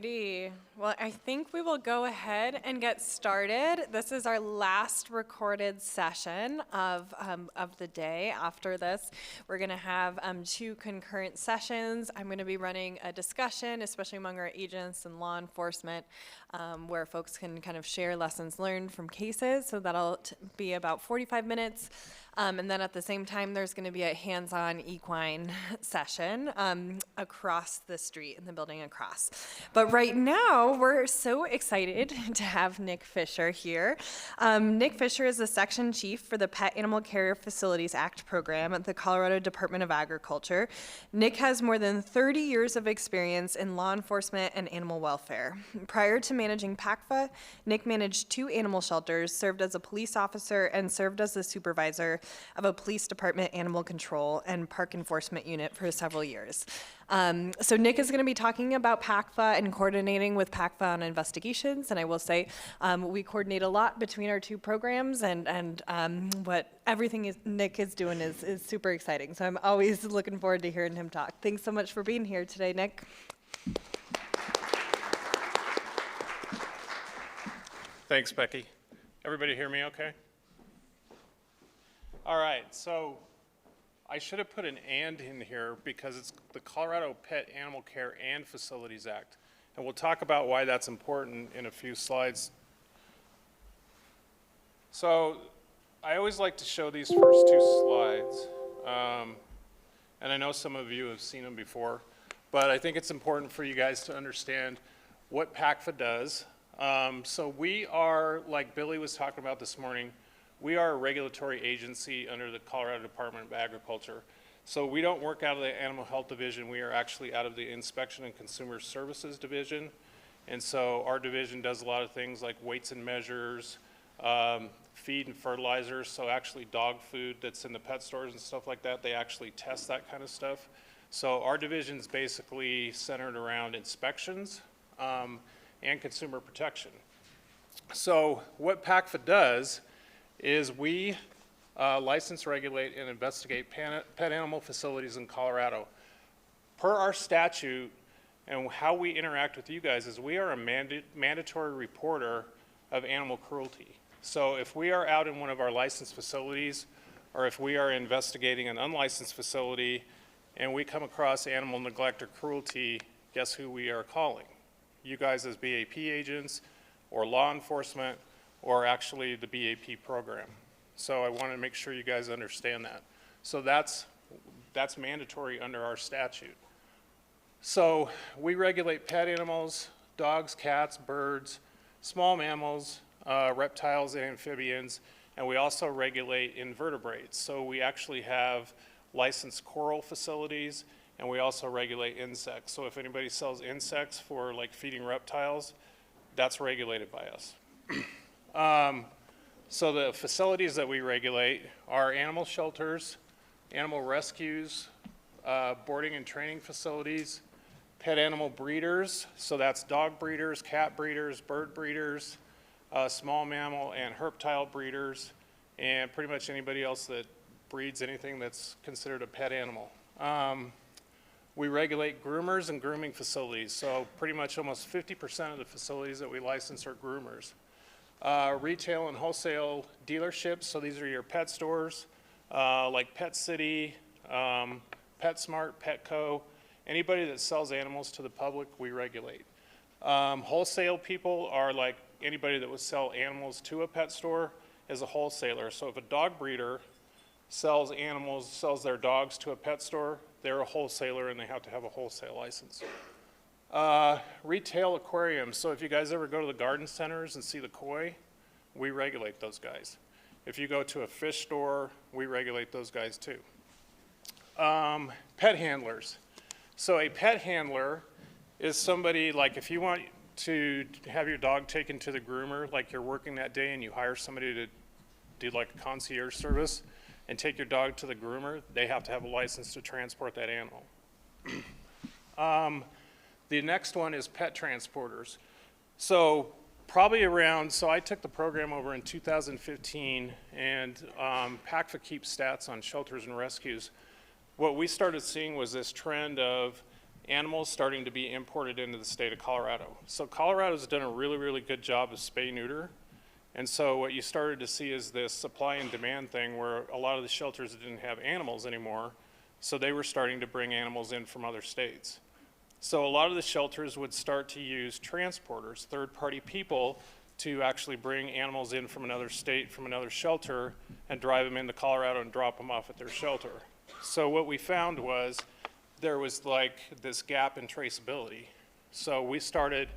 Alrighty. Well, I think we will go ahead and get started. This is our last recorded session of the day. After this, we're going to have two concurrent sessions. I'm going to be running a discussion, especially among our agents and law enforcement, where folks can kind of share lessons learned from cases. So that'll be about 45 minutes. And then at the same time, there's going to be a hands-on equine session across the street in the building across. But right now, we're so excited to have Nick Fisher here. Nick Fisher is the section chief for the Pet Animal Care Facilities Act program at the Colorado Department of Agriculture. Nick has more than 30 years of experience in law enforcement and animal welfare. Prior to managing PACFA, Nick managed 2 animal shelters, served as a police officer, and served as the supervisor of a police department animal control and park enforcement unit for several years. So Nick is going to be talking about PACFA and coordinating with PACFA on investigations. And I will say we coordinate a lot between our 2 programs, and what everything Nick is doing is super exciting. So I'm always looking forward to hearing him talk. Thanks so much for being here today, Nick. Thanks, Becky. Everybody hear me okay? All right, so I should have put an "and" in here because it's the Colorado Pet Animal Care and Facilities Act. And we'll talk about why that's important in a few slides. So I always like to show these first 2 slides. And I know some of you have seen them before, but I think it's important for you guys to understand what PACFA does. So we are, like Billy was talking about this morning, we are a regulatory agency under the Colorado Department of Agriculture. So we don't work out of the Animal Health Division. We are actually out of the Inspection and Consumer Services Division. And so our division does a lot of things like weights and measures, feed and fertilizers. So actually dog food that's in the pet stores and stuff like that, they actually test that kind of stuff. So our division is basically centered around inspections and consumer protection. So what PACFA does is we license, regulate, and investigate pet animal facilities in Colorado. Per our statute and how we interact with you guys is we are a mandatory reporter of animal cruelty. So if we are out in one of our licensed facilities, or if we are investigating an unlicensed facility and we come across animal neglect or cruelty, guess who we are calling? You guys as BAP agents or law enforcement, or actually the BAP program. So I want to make sure you guys understand that. So that's mandatory under our statute. So we regulate pet animals, dogs, cats, birds, small mammals, reptiles and amphibians, and we also regulate invertebrates. So we actually have licensed coral facilities, and we also regulate insects. So if anybody sells insects for like feeding reptiles, that's regulated by us. So the facilities that we regulate are animal shelters, animal rescues, boarding and training facilities, pet animal breeders, so that's dog breeders, cat breeders, bird breeders, small mammal and herptile breeders, and pretty much anybody else that breeds anything that's considered a pet animal. We regulate groomers and grooming facilities, so pretty much almost 50% of the facilities that we license are groomers. Retail and wholesale dealerships, so these are your pet stores, like Pet City, PetSmart, Petco, anybody that sells animals to the public, we regulate. Wholesale people are like anybody that would sell animals to a pet store as a wholesaler. So if a dog breeder sells animals, sells their dogs to a pet store, they're a wholesaler and they have to have a wholesale license. Retail aquariums, so if you guys ever go to the garden centers and see the koi, we regulate those guys. If you go to a fish store, we regulate those guys too. Pet handlers. So a pet handler is somebody, like if you want to have your dog taken to the groomer, like you're working that day and you hire somebody to do like a concierge service and take your dog to the groomer, they have to have a license to transport that animal. The next one is pet transporters. So probably around, so I took the program over in 2015, and PACFA keeps stats on shelters and rescues. What we started seeing was this trend of animals starting to be imported into the state of Colorado. So Colorado's done a really, really good job of spay-neuter. And so what you started to see is this supply and demand thing where a lot of the shelters didn't have animals anymore, so they were starting to bring animals in from other states. So a lot of the shelters would start to use transporters, third-party people, to actually bring animals in from another state, from another shelter, and drive them into Colorado and drop them off at their shelter. So what we found was there was like this gap in traceability. So we started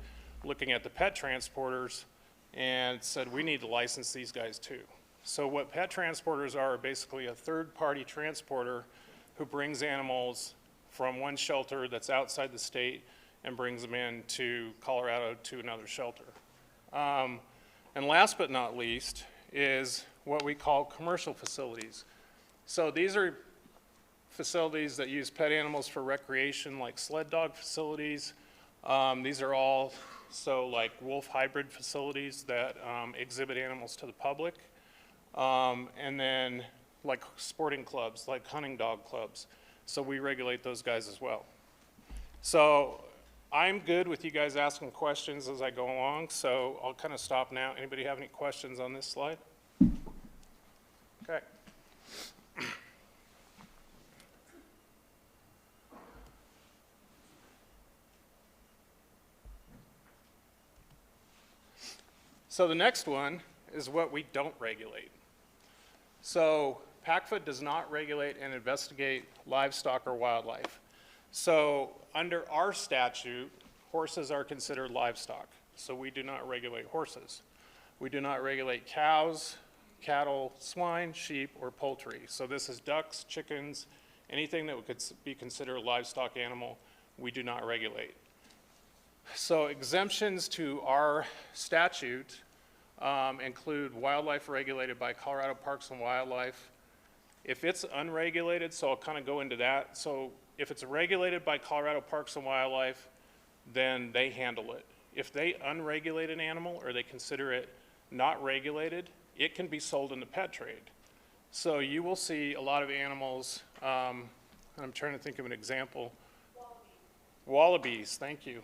looking at the pet transporters and said we need to license these guys too. So what pet transporters are basically a third-party transporter who brings animals from one shelter that's outside the state and brings them into Colorado to another shelter. And last but not least is what we call commercial facilities. So these are facilities that use pet animals for recreation, like sled dog facilities. These are all like wolf hybrid facilities that exhibit animals to the public. And then like sporting clubs, like hunting dog clubs. So we regulate those guys as well. So I'm good with you guys asking questions as I go along, so I'll kind of stop now. Anybody have any questions on this slide? Okay. So the next one is what we don't regulate. So PACFA does not regulate and investigate livestock or wildlife. So under our statute, horses are considered livestock. So we do not regulate horses. We do not regulate cows, cattle, swine, sheep, or poultry. So this is ducks, chickens, anything that could be considered a livestock animal, we do not regulate. So exemptions to our statute include wildlife regulated by Colorado Parks and Wildlife. If it's unregulated, so I'll kind of go into that. So if it's regulated by Colorado Parks and Wildlife, then they handle it. If they unregulate an animal or they consider it not regulated, it can be sold in the pet trade. So you will see a lot of animals, I'm trying to think of an example. Wallabies, thank you.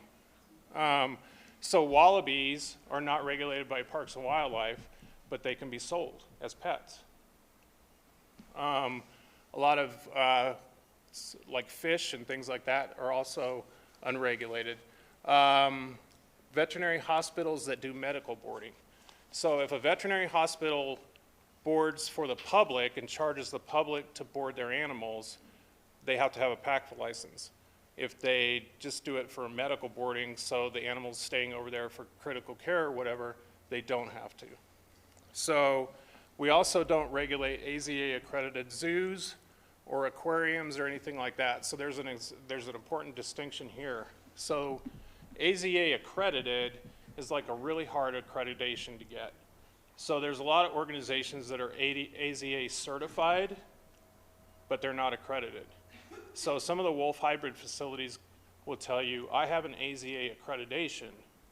So wallabies are not regulated by Parks and Wildlife, but they can be sold as pets. A lot of like fish and things like that are also unregulated. Veterinary hospitals that do medical boarding. So if a veterinary hospital boards for the public and charges the public to board their animals, they have to have a PACFA license. If they just do it for medical boarding, so the animal's staying over there for critical care or whatever, they don't have to. So we also don't regulate AZA accredited zoos or aquariums or anything like that. So there's an important distinction here. So AZA accredited is like a really hard accreditation to get. So there's a lot of organizations that are AZA certified, but they're not accredited. So some of the wolf hybrid facilities will tell you, I have an AZA accreditation,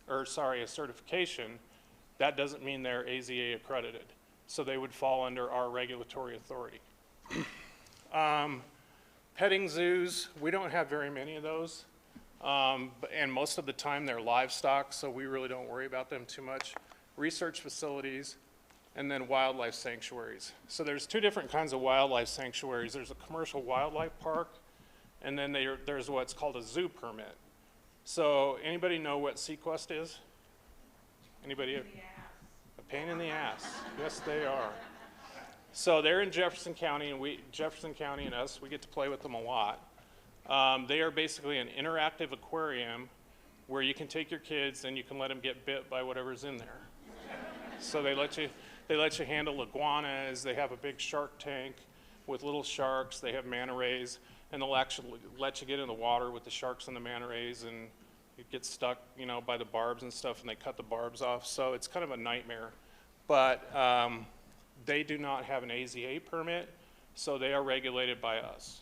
or sorry, a certification. That doesn't mean they're AZA accredited. So they would fall under our regulatory authority. Petting zoos, we don't have very many of those. And most of the time they're livestock, so we really don't worry about them too much. Research facilities, and then wildlife sanctuaries. So there's two different kinds of wildlife sanctuaries. There's a commercial wildlife park, and then there's what's called a zoo permit. So anybody know what Sequest is? Anybody? A pain in the ass. Yes, they are. So they're in Jefferson County, and Jefferson County and us, we get to play with them a lot. They are basically an interactive aquarium where you can take your kids and you can let them get bit by whatever's in there. So they let you handle iguanas. They have a big shark tank with little sharks. They have manta rays, and they'll actually let you get in the water with the sharks and the manta rays, and you get stuck, by the barbs and stuff, and they cut the barbs off. So it's kind of a nightmare. But they do not have an AZA permit, so they are regulated by us.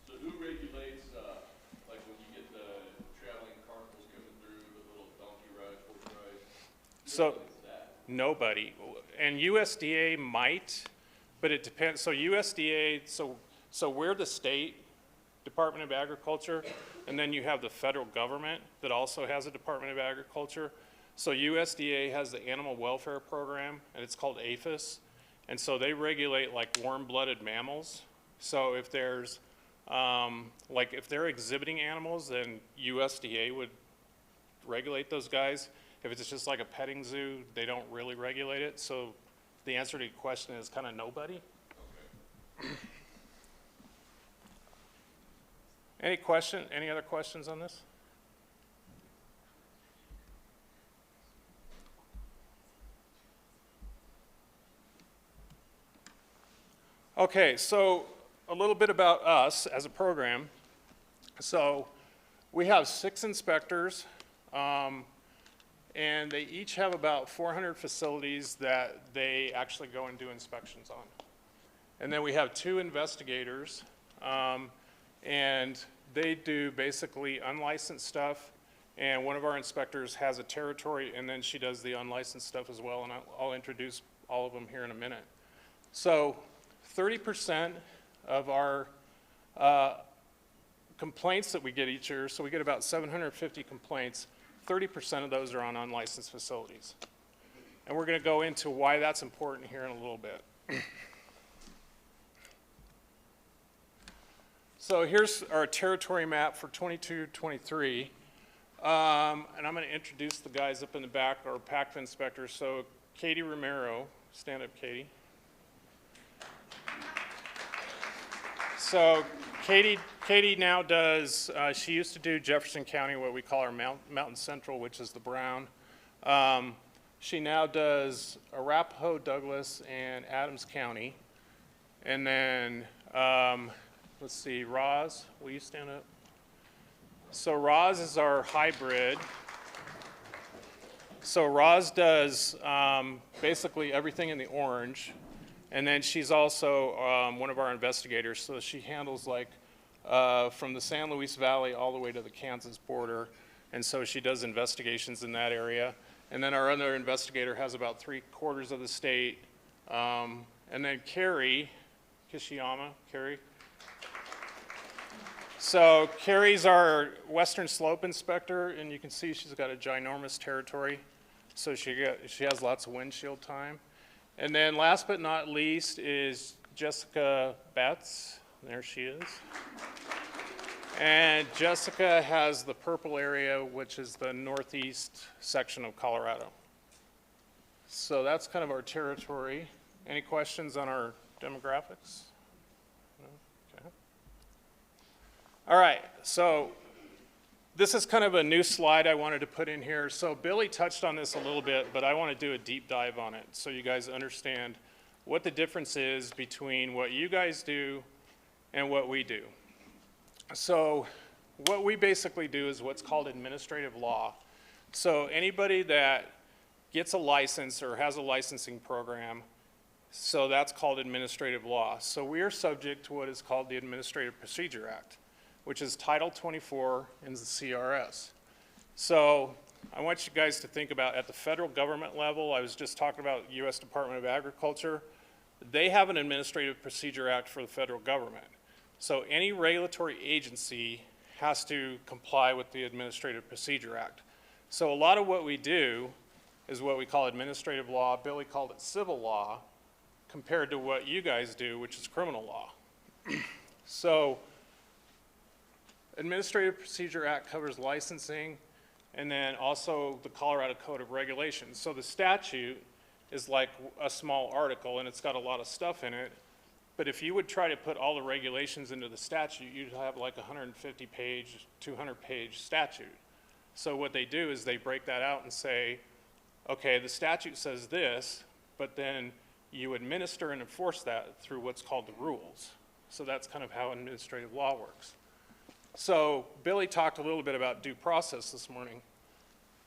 So who regulates, like when you get the traveling carnivals coming through, the little donkey rides, horse rides? So nobody. And USDA might, but it depends. So USDA, so we're the state, Department of Agriculture, and then you have the federal government that also has a Department of Agriculture. So USDA has the Animal Welfare Program, and it's called APHIS, and so they regulate like warm-blooded mammals. So if there's, like if they're exhibiting animals, then USDA would regulate those guys. If it's just like a petting zoo, they don't really regulate it. So the answer to your question is kind of nobody. Any other questions on this? Okay, so a little bit about us as a program. So we have 6 inspectors, and they each have about 400 facilities that they actually go and do inspections on. And then we have 2 investigators, and they do basically unlicensed stuff, and one of our inspectors has a territory, and then she does the unlicensed stuff as well, and I'll introduce all of them here in a minute. So 30% of our complaints that we get each year, so we get about 750 complaints, 30% of those are on unlicensed facilities. And we're going to go into why that's important here in a little bit. So here's our territory map for 22-23. And I'm going to introduce the guys up in the back, our PACFA inspectors. So Katie Romero, stand up, Katie. So Katie now does, she used to do Jefferson County, what we call our Mountain Central, which is the brown. She now does Arapahoe, Douglas, and Adams County. And then, let's see, Roz, will you stand up? So Roz is our hybrid. So Roz does basically everything in the orange. And then she's also one of our investigators, so she handles like from the San Luis Valley all the way to the Kansas border, and so she does investigations in that area. And then our other investigator has about 3/4 of the state. And then Carrie Kishiyama, Carrie. So Carrie's our Western Slope inspector, and you can see she's got a ginormous territory, so she has lots of windshield time. And then last but not least is Jessica Betts. There she is. And Jessica has the purple area, which is the northeast section of Colorado. So that's kind of our territory. Any questions on our demographics? No? Okay. All right, so this is kind of a new slide I wanted to put in here. So Billy touched on this a little bit, but I want to do a deep dive on it so you guys understand what the difference is between what you guys do and what we do. So what we basically do is what's called administrative law. So anybody that gets a license or has a licensing program, so that's called administrative law. So we are subject to what is called the Administrative Procedure Act, which is Title 24 in the CRS. So I want you guys to think about at the federal government level, I was just talking about U.S. Department of Agriculture, they have an Administrative Procedure Act for the federal government. So any regulatory agency has to comply with the Administrative Procedure Act. So a lot of what we do is what we call administrative law. Billy called it civil law, compared to what you guys do, which is criminal law. So Administrative Procedure Act covers licensing and then also the Colorado Code of Regulations. So the statute is like a small article and it's got a lot of stuff in it. But if you would try to put all the regulations into the statute, you'd have like a 150-page, 200-page statute. So what they do is they break that out and say, okay, the statute says this, but then you administer and enforce that through what's called the rules. So that's kind of how administrative law works. So Billy talked a little bit about due process this morning.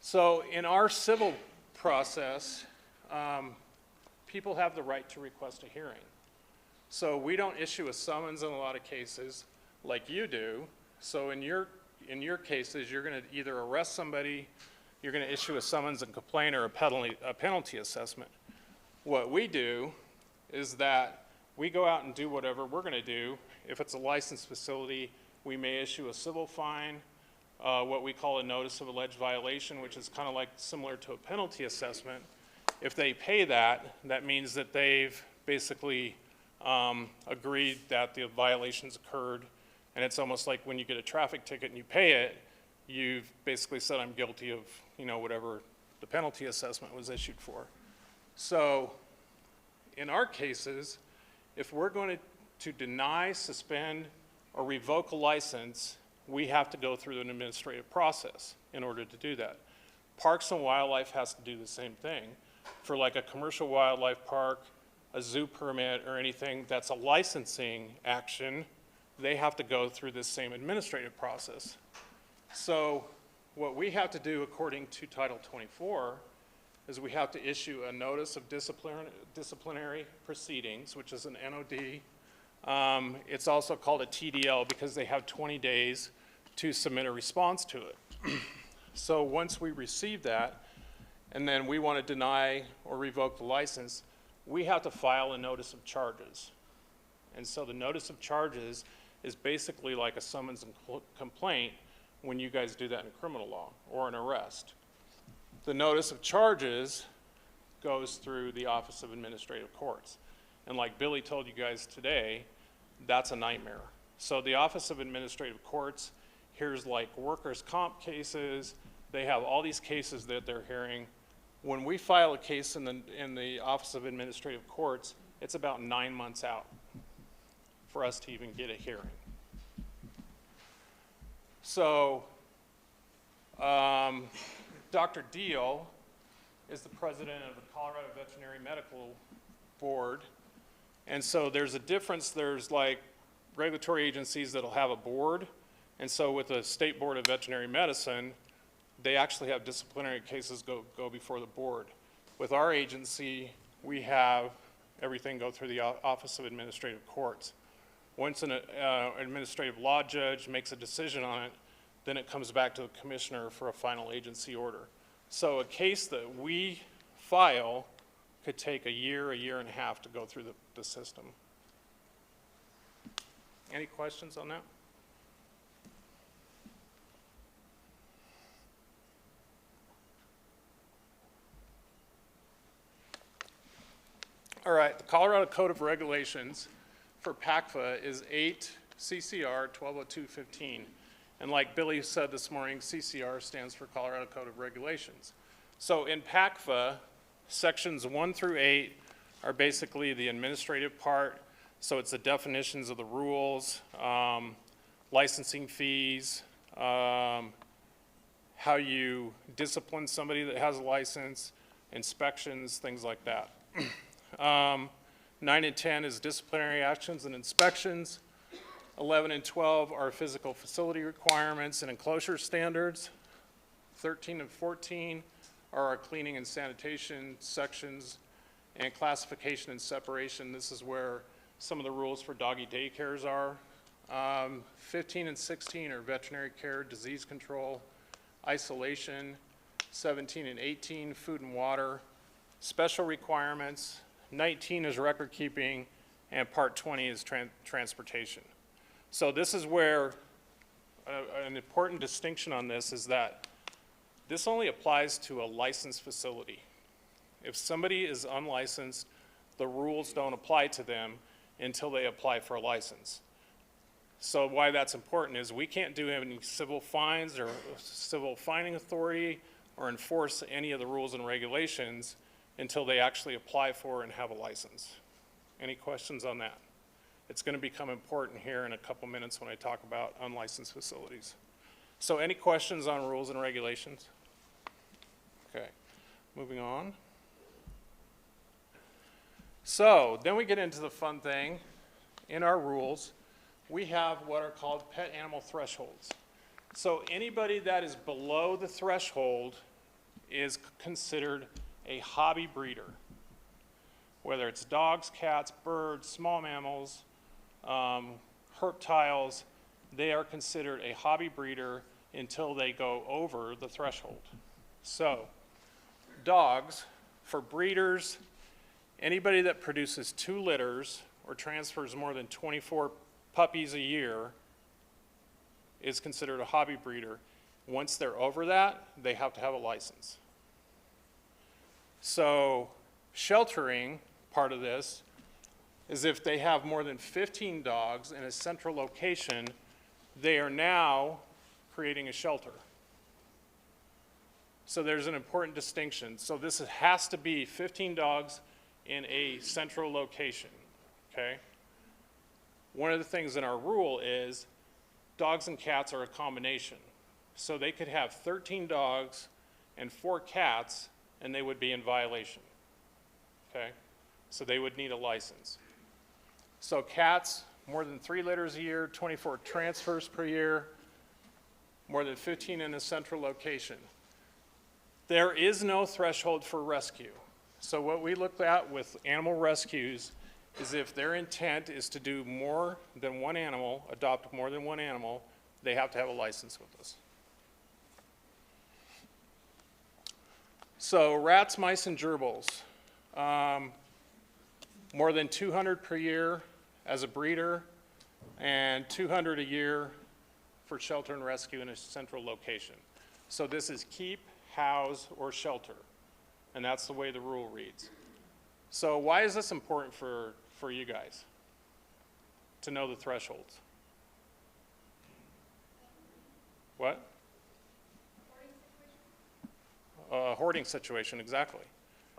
So in our civil process, people have the right to request a hearing. So we don't issue a summons in a lot of cases like you do. So in your cases, you're going to either arrest somebody, you're going to issue a summons and complaint or a penalty assessment. What we do is that we go out and do whatever we're going to do. If it's a licensed facility, we may issue a civil fine, what we call a notice of alleged violation, which is kind of like similar to a penalty assessment. If they pay that, that means that they've basically agreed that the violations occurred, and it's almost like when you get a traffic ticket and you pay it, you've basically said, I'm guilty of, whatever the penalty assessment was issued for. So in our cases, if we're going to deny, suspend, or revoke a license, we have to go through an administrative process in order to do that. Parks and Wildlife has to do the same thing. For like a commercial wildlife park, a zoo permit, or anything that's a licensing action, they have to go through this same administrative process. So what we have to do according to Title 24 is we have to issue a notice of disciplinary proceedings, which is an NOD. It's also called a TDL because they have 20 days to submit a response to it. So once we receive that, and then we want to deny or revoke the license, we have to file a notice of charges. And so the notice of charges is basically like a summons and complaint when you guys do that in criminal law or an arrest. The notice of charges goes through the Office of Administrative Courts. And like Billy told you guys today, that's a nightmare. So the Office of Administrative Courts hears like workers' comp cases. They have all these cases that they're hearing. When we file a case in the Office of Administrative Courts, it's about 9 months out for us to even get a hearing. So Dr. Deal is the president of the Colorado Veterinary Medical Board. And so there's a difference. There's like regulatory agencies that'll have a board. And so with the State Board of Veterinary Medicine, they actually have disciplinary cases go before the board. With our agency, we have everything go through the Office of Administrative Courts. Once an administrative law judge makes a decision on it, then it comes back to the commissioner for a final agency order. So a case that we file could take a year and a half to go through the system. Any questions on that? All right, the Colorado Code of Regulations for PACFA is 8 CCR 1202.15. And like Billy said this morning, CCR stands for Colorado Code of Regulations. So in PACFA, sections 1 through 8 are basically the administrative part. So it's the definitions of the rules, licensing fees, how you discipline somebody that has a license, inspections, things like that. 9 and 10 is disciplinary actions and inspections. 11 and 12 are physical facility requirements and enclosure standards. 13 and 14 are our cleaning and sanitation sections, and classification and separation. This is where some of the rules for doggy daycares are. 15 and 16 are veterinary care, disease control, isolation. 17 and 18, food and water. Special requirements. 19 is record keeping, and part 20 is transportation. So this is where an important distinction on this is that this only applies to a licensed facility. If somebody is unlicensed, the rules don't apply to them until they apply for a license. So why that's important is we can't do any civil fines or civil fining authority or enforce any of the rules and regulations until they actually apply for and have a license. Any questions on that? It's going to become important here in a couple minutes when I talk about unlicensed facilities. So any questions on rules and regulations? Okay, moving on. So then we get into the fun thing. In our rules, we have what are called pet animal thresholds. So anybody that is below the threshold is considered a hobby breeder. Whether it's dogs, cats, birds, small mammals, reptiles, they are considered a hobby breeder until they go over the threshold. So dogs, for breeders, anybody that produces 2 litters or transfers more than 24 puppies a year is considered a hobby breeder. Once they're over that, they have to have a license. So sheltering, part of this, is if they have more than 15 dogs in a central location, they are now creating a shelter. So there's an important distinction. So this has to be 15 dogs in a central location, okay? One of the things in our rule is dogs and cats are a combination. So they could have 13 dogs and 4 cats, and they would be in violation, okay? So they would need a license. So cats, more than 3 litters a year, 24 transfers per year, more than 15 in a central location. There is no threshold for rescue. So what we look at with animal rescues is if their intent is to do more than one animal, adopt more than one animal, they have to have a license with us. So rats, mice, and gerbils. More than 200 per year as a breeder, and 200 a year for shelter and rescue in a central location. So this is keep, house, or shelter, and that's the way the rule reads. So why is this important for you guys to know the thresholds? What? Hoarding situation, exactly.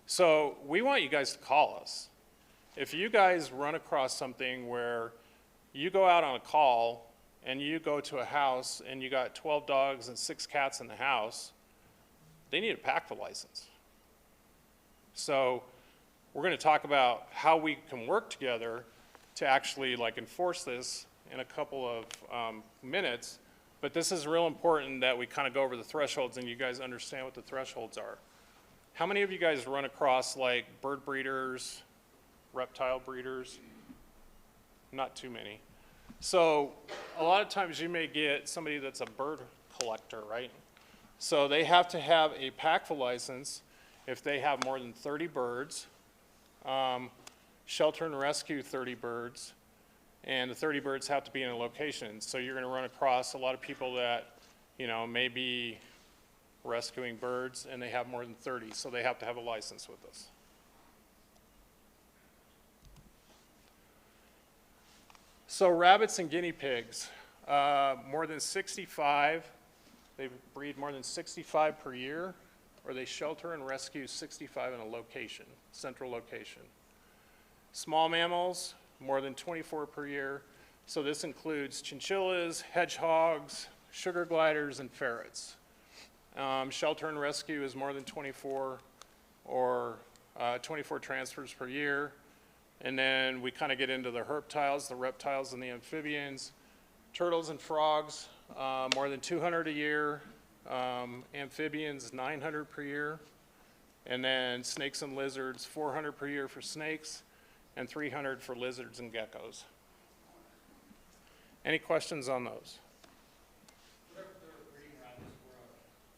So we want you guys to call us. If you guys run across something where you go out on a call and you go to a house and you got 12 dogs and 6 cats in the house, they need a PACFA license. So we're going to talk about how we can work together to actually like enforce this in a couple of minutes. But this is real important that we kind of go over the thresholds and you guys understand what the thresholds are. How many of you guys run across like bird breeders, reptile breeders? Not too many. So a lot of times you may get somebody that's a bird collector, right? So they have to have a PACFA license if they have more than 30 birds, shelter and rescue 30 birds, and the 30 birds have to be in a location. So you're gonna run across a lot of people that, you know, may be rescuing birds and they have more than 30, so they have to have a license with us. So rabbits and guinea pigs, more than 65, they breed more than 65 per year, or they shelter and rescue 65 in a location, central location. Small mammals, more than 24 per year. So this includes chinchillas, hedgehogs, sugar gliders, and ferrets. Shelter and rescue is more than 24 or 24 transfers per year. And then we kind of get into the herptiles, the reptiles and the amphibians. Turtles and frogs, more than 200 a year. Amphibians, 900 per year. And then snakes and lizards, 400 per year for snakes and 300 for lizards and geckos. Any questions on those? They're breeding rabbits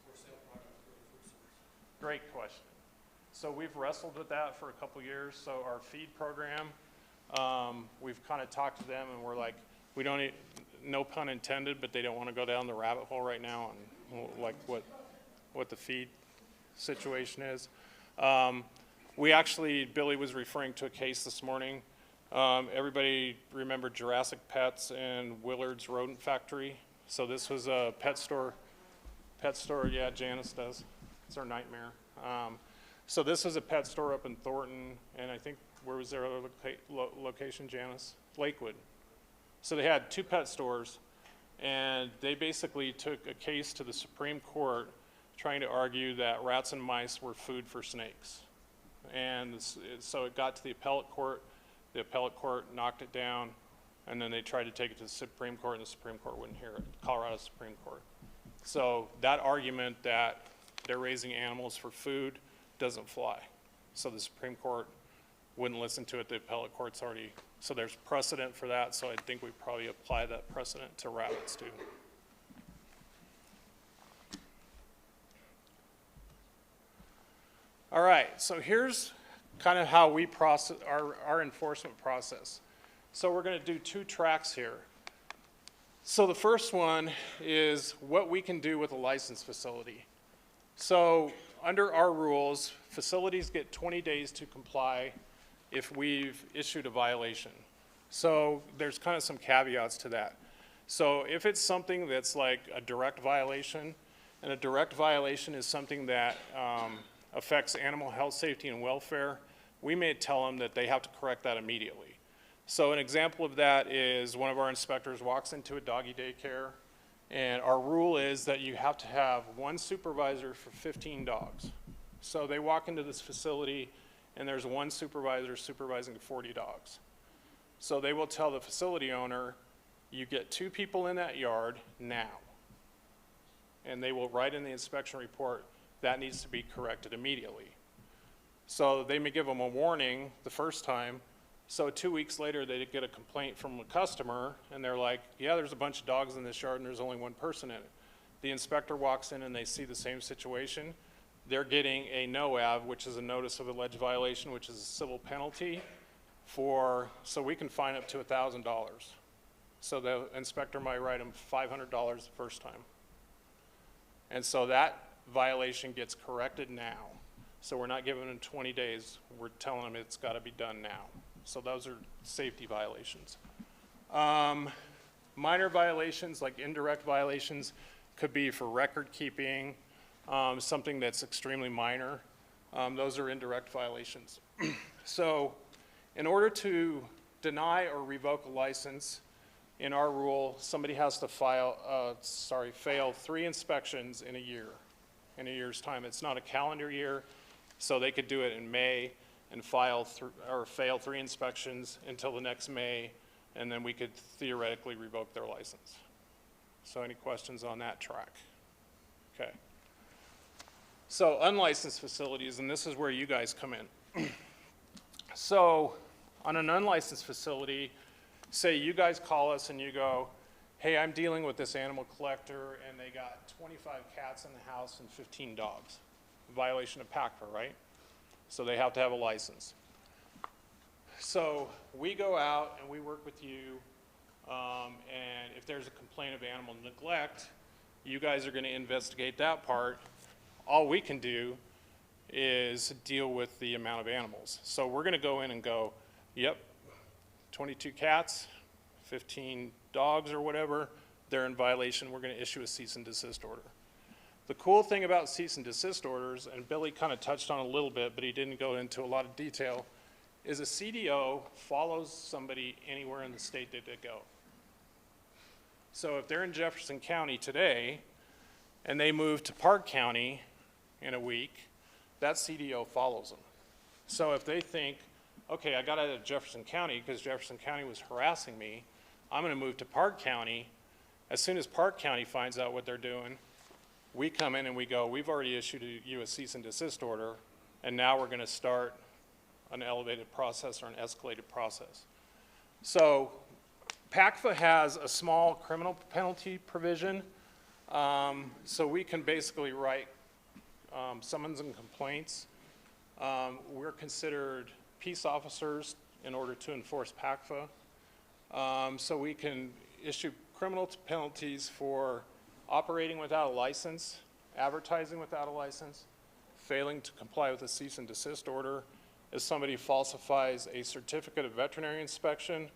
for sale product for the food source. Great question. So we've wrestled with that for a couple years. So our feed program, we've kind of talked to them and we're like, we don't, no pun intended, but they don't want to go down the rabbit hole right now and like what the feed situation is. We actually, Billy was referring to a case this morning. Everybody remember Jurassic Pets and Willard's Rodent Factory? So this was a pet store, yeah, Janice does. It's our nightmare. So this was a pet store up in Thornton, and I think, where was their other location, Janice? Lakewood. So they had 2 pet stores, and they basically took a case to the Supreme Court trying to argue that rats and mice were food for snakes. And so it got to the appellate court knocked it down, and then they tried to take it to the Supreme Court, and the Supreme Court wouldn't hear it, Colorado Supreme Court. So that argument that they're raising animals for food doesn't fly. So the Supreme Court wouldn't listen to it, the appellate court's already, so there's precedent for that, so I think we probably apply that precedent to rabbits too. All right, so here's kind of how we process our enforcement process. So we're going to do 2 tracks here. So the first one is what we can do with a licensed facility. So under our rules, facilities get 20 days to comply if we've issued a violation. So there's kind of some caveats to that. So if it's something that's like a direct violation, and a direct violation is something that affects animal health, safety, and welfare, we may tell them that they have to correct that immediately. So an example of that is one of our inspectors walks into a doggy daycare, and our rule is that you have to have one supervisor for 15 dogs. So they walk into this facility, and there's one supervisor supervising 40 dogs. So they will tell the facility owner, you get 2 people in that yard now. And they will write in the inspection report, that needs to be corrected immediately. So they may give them a warning the first time, so 2 weeks later they get a complaint from a customer, and they're like, yeah, there's a bunch of dogs in this yard and there's only one person in it. The inspector walks in and they see the same situation. They're getting a NOAV, which is a notice of alleged violation, which is a civil penalty so we can fine up to $1,000. So the inspector might write them $500 the first time. And so that violation gets corrected now. So we're not giving them 20 days, we're telling them it's gotta be done now. So those are safety violations. Minor violations, like indirect violations, could be for record keeping, something that's extremely minor. Those are indirect violations. So in order to deny or revoke a license, in our rule, somebody has to fail 3 inspections in a year's time. It's not a calendar year, so they could do it in May and fail 3 inspections until the next May, and then we could theoretically revoke their license. So any questions on that track? Okay. So unlicensed facilities, and this is where you guys come in. So on an unlicensed facility, say you guys call us and you go, hey, I'm dealing with this animal collector and they got 25 cats in the house and 15 dogs. Violation of PACFA, right? So they have to have a license. So we go out and we work with you, and if there's a complaint of animal neglect, you guys are gonna investigate that part. All we can do is deal with the amount of animals. So we're gonna go in and go, yep, 22 cats, 15 dogs or whatever, they're in violation, we're gonna issue a cease and desist order. The cool thing about cease and desist orders, and Billy kind of touched on a little bit, but he didn't go into a lot of detail, is a CDO follows somebody anywhere in the state that they go. So if they're in Jefferson County today, and they move to Park County in a week, that CDO follows them. So if they think, okay, I got out of Jefferson County because Jefferson County was harassing me, I'm gonna move to Park County. As soon as Park County finds out what they're doing, we come in and we go, we've already issued you a cease and desist order, and now we're gonna start an elevated process or an escalated process. So PACFA has a small criminal penalty provision, so we can basically write summons and complaints. We're considered peace officers in order to enforce PACFA. So we can issue criminal penalties for operating without a license, advertising without a license, failing to comply with a cease and desist order, if somebody falsifies a certificate of veterinary inspection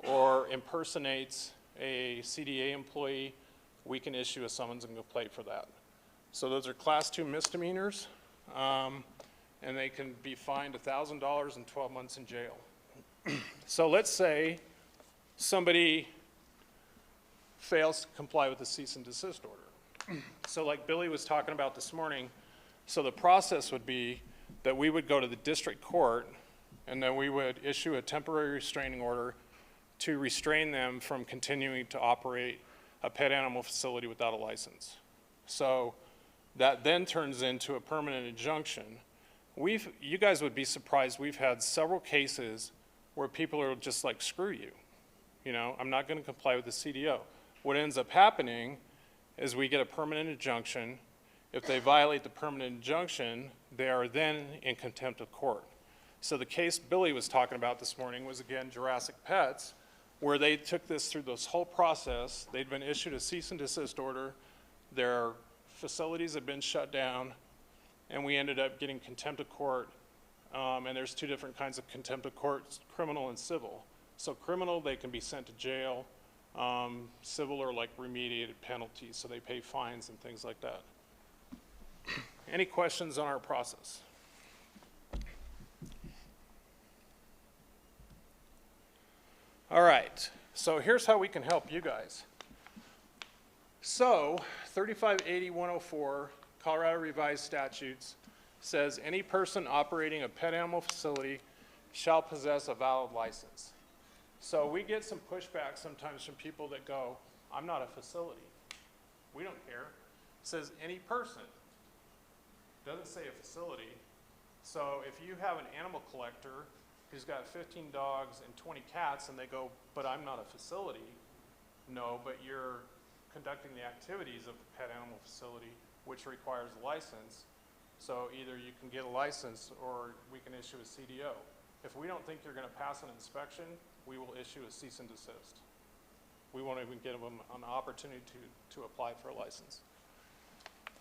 or impersonates a CDA employee, we can issue a summons and complaint for that. So those are class 2 misdemeanors, and they can be fined $1,000 and 12 months in jail. So let's say somebody fails to comply with the cease and desist order. So like Billy was talking about this morning, so the process would be that we would go to the district court and then we would issue a temporary restraining order to restrain them from continuing to operate a pet animal facility without a license. So that then turns into a permanent injunction. You guys would be surprised, we've had several cases where people are just like, screw you. You know, I'm not gonna comply with the CDO. What ends up happening is we get a permanent injunction. If they violate the permanent injunction, they are then in contempt of court. So the case Billy was talking about this morning was, again, Jurassic Pets, where they took this through this whole process. They'd been issued a cease and desist order. Their facilities had been shut down, and we ended up getting contempt of court. And there's two different kinds of contempt of court, criminal and civil. So criminal, they can be sent to jail. Civil are like remediated penalties, so they pay fines and things like that. Any questions on our process? All right, so here's how we can help you guys. So 3580-104, Colorado Revised Statutes, says any person operating a pet animal facility shall possess a valid license. So we get some pushback sometimes from people that go, I'm not a facility. We don't care. It says any person. Doesn't say a facility. So if you have an animal collector who's got 15 dogs and 20 cats and they go, but I'm not a facility. No, but you're conducting the activities of the pet animal facility, which requires a license. So either you can get a license or we can issue a CDO. If we don't think you're going to pass an inspection, we will issue a cease and desist. We won't even give them an opportunity to apply for a license.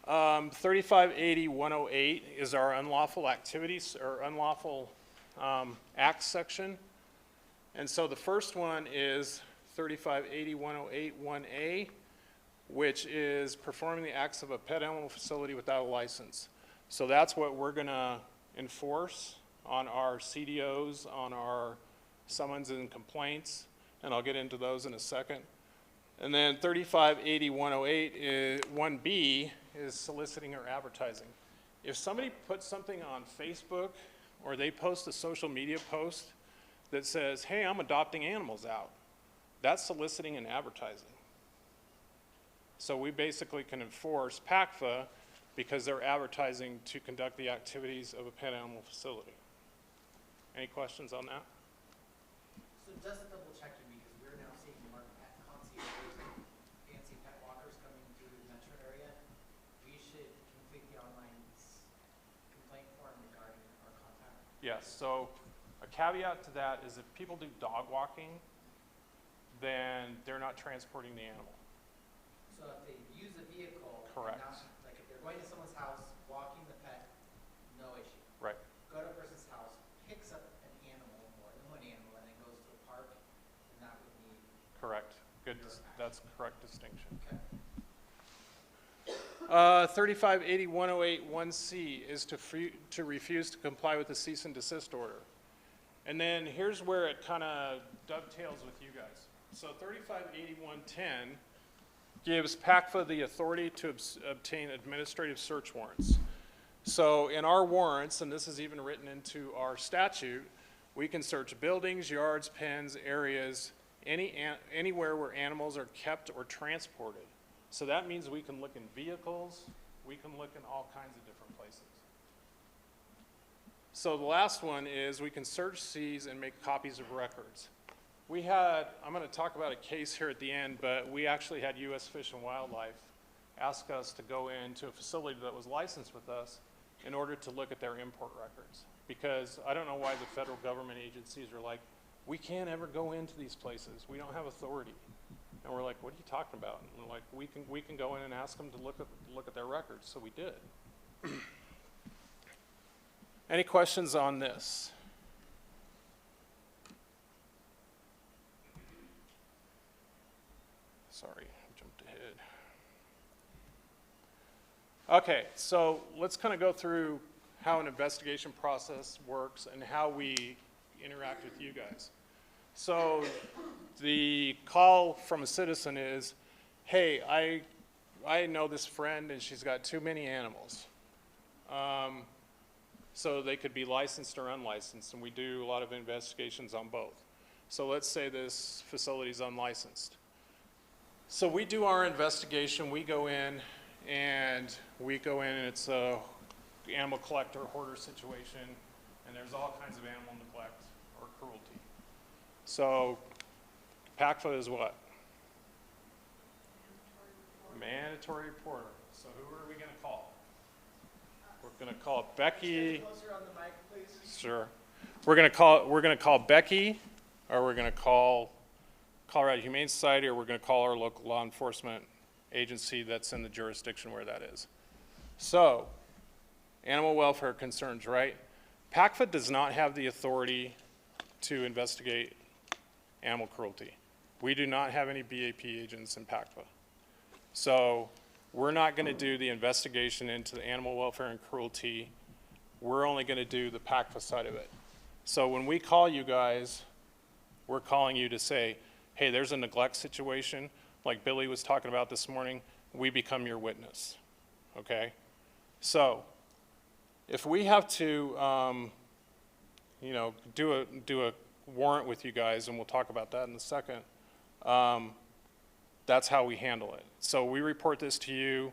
3580-108 is our unlawful activities or unlawful acts section. And so the first one is 3580-108-1A, which is performing the acts of a pet animal facility without a license. So that's what we're going to enforce on our CDOs, on our summons and complaints, and I'll get into those in a second. And then 3580-108, 1B is soliciting or advertising. If somebody puts something on Facebook or they post a social media post that says, hey, I'm adopting animals out, that's soliciting and advertising. So we basically can enforce PACFA because they're advertising to conduct the activities of a pet animal facility. Any questions on that? So just to double check to me, because we're now seeing more pet concierges and fancy pet walkers coming through the metro area, we should complete the online complaint form regarding our contact. Yes, so a caveat to that is if people do dog walking, then they're not transporting the animal. So if they use a vehicle, Correct. Not, like if they're going to someone's house, walking the pet, no issue. Right. Go to a person's house, picks up an animal, more than one animal, and then goes to a park, and that would need, Correct. Good. That's correct distinction. okay. 3580-108-1C is to refuse to comply with the cease and desist order. And then here's where it kind of dovetails with you guys. So 3581-10 gives PACFA the authority to obtain administrative search warrants. So in our warrants, and this is even written into our statute, we can search buildings, yards, pens, areas, anywhere where animals are kept or transported. So that means we can look in vehicles, we can look in all kinds of different places. So the last one is we can search, seize, and make copies of records. We had, I'm going to talk about a case here at the end, but we actually had U.S. Fish and Wildlife ask us to go into a facility that was licensed with us in order to look at their import records. Because I don't know why the federal government agencies are like, we can't ever go into these places. We don't have authority. And we're like, what are you talking about? And we're like, we can go in and ask them to look at their records. So we did. Any questions on this? Sorry, I jumped ahead. Okay, so let's kind of go through how an investigation process works and how we interact with you guys. So the call from a citizen is, hey, I know this friend and she's got too many animals. So they could be licensed or unlicensed, and we do a lot of investigations on both. So let's say this facility is unlicensed. So we do our investigation, we go in and it's a animal collector, hoarder situation, and there's all kinds of animal neglect or cruelty. So PACFA is what? Mandatory reporter. So who are we going to call? We're going to call Becky. Closer on the mic, please. Sure. We're going to call Becky, or we're going to call Colorado Humane Society, or we're going to call our local law enforcement agency that's in the jurisdiction where that is. So, animal welfare concerns, right? PACFA does not have the authority to investigate animal cruelty. We do not have any BAP agents in PACFA. So we're not going to do the investigation into the animal welfare and cruelty. We're only going to do the PACFA side of it. So when we call you guys, we're calling you to say, hey, there's a neglect situation, like Billy was talking about this morning, we become your witness, okay? So if we have to, you know, do a warrant with you guys, and we'll talk about that in a second, that's how we handle it. So we report this to you,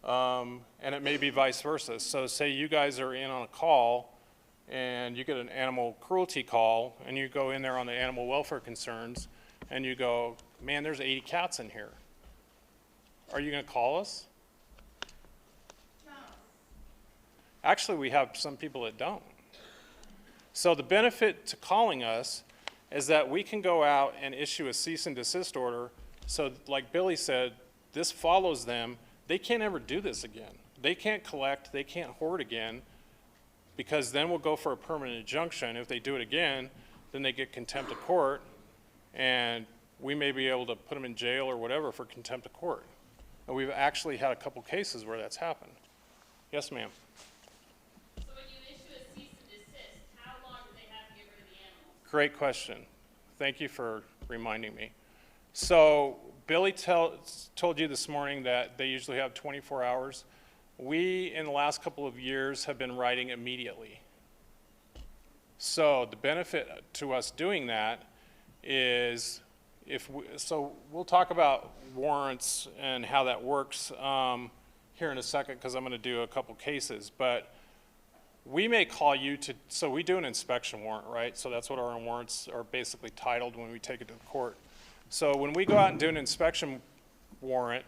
and it may be vice versa. So say you guys are in on a call, and you get an animal cruelty call, and you go in there on the animal welfare concerns, and you go, man, there's 80 cats in here. Are you going to call us? No. Actually, we have some people that don't. So the benefit to calling us is that we can go out and issue a cease and desist order. So like Billy said, this follows them. They can't ever do this again. They can't collect, they can't hoard again, because then we'll go for a permanent injunction. If they do it again, then they get contempt of court, and we may be able to put them in jail or whatever for contempt of court. And we've actually had a couple cases where that's happened. Yes, ma'am. So when you issue a cease and desist, how long do they have to get rid of the animals? Great question. Thank you for reminding me. So Billy told you this morning that they usually have 24 hours. We, in the last couple of years, have been writing immediately. So the benefit to us doing that is so we'll talk about warrants and how that works here in a second, because I'm going to do a couple cases. But we may call you so we do an inspection warrant, right? So that's what our warrants are basically titled when we take it to court. So when we go out and do an inspection warrant,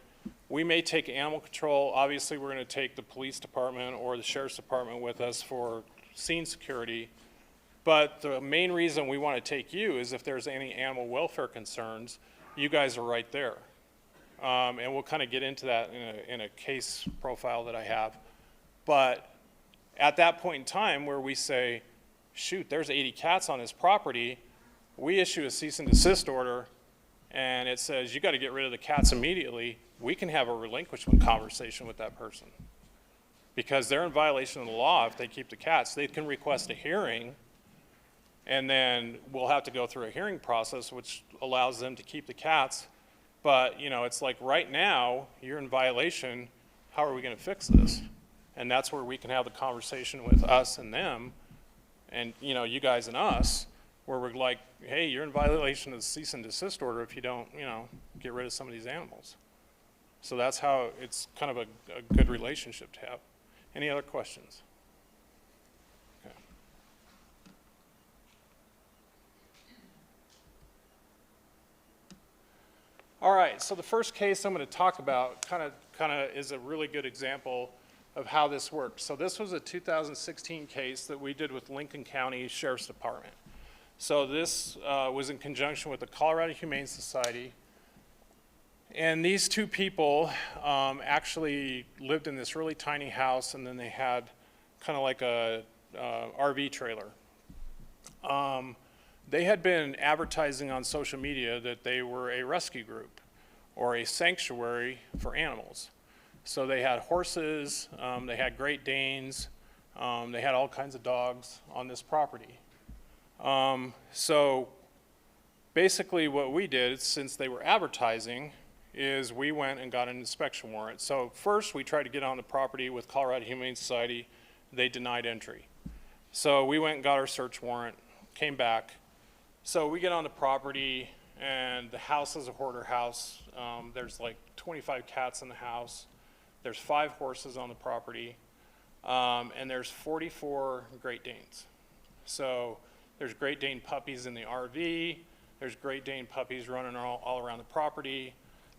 we may take animal control. Obviously, we're going to take the police department or the sheriff's department with us for scene security. But the main reason we want to take you is if there's any animal welfare concerns, you guys are right there. And we'll kind of get into that in a case profile that I have. But at that point in time where we say, shoot, there's 80 cats on this property, we issue a cease and desist order, and it says you got to get rid of the cats immediately. We can have a relinquishment conversation with that person, because they're in violation of the law if they keep the cats. They can request a hearing, and then we'll have to go through a hearing process which allows them to keep the cats. But, you know, it's like right now, you're in violation. How are we going to fix this? And that's where we can have the conversation with us and them, and, you know, you guys and us, where we're like, hey, you're in violation of the cease and desist order if you don't, you know, get rid of some of these animals. So that's how it's kind of a good relationship to have. Any other questions? Okay. All right, so the first case I'm going to talk about kind of is a really good example of how this works. So this was a 2016 case that we did with Lincoln County Sheriff's Department. So this was in conjunction with the Colorado Humane Society. And these two people actually lived in this really tiny house, and then they had kind of like a RV trailer. They had been advertising on social media that they were a rescue group or a sanctuary for animals. So they had horses, they had Great Danes, they had all kinds of dogs on this property. So basically what we did, since they were advertising, is we went and got an inspection warrant. So first we tried to get on the property with Colorado Humane Society. They denied entry. So we went and got our search warrant, came back. So we get on the property, and the house is a hoarder house. There's like 25 cats in the house. There's 5 horses on the property, and there's 44 Great Danes. So there's Great Dane puppies in the RV. There's Great Dane puppies running all around the property.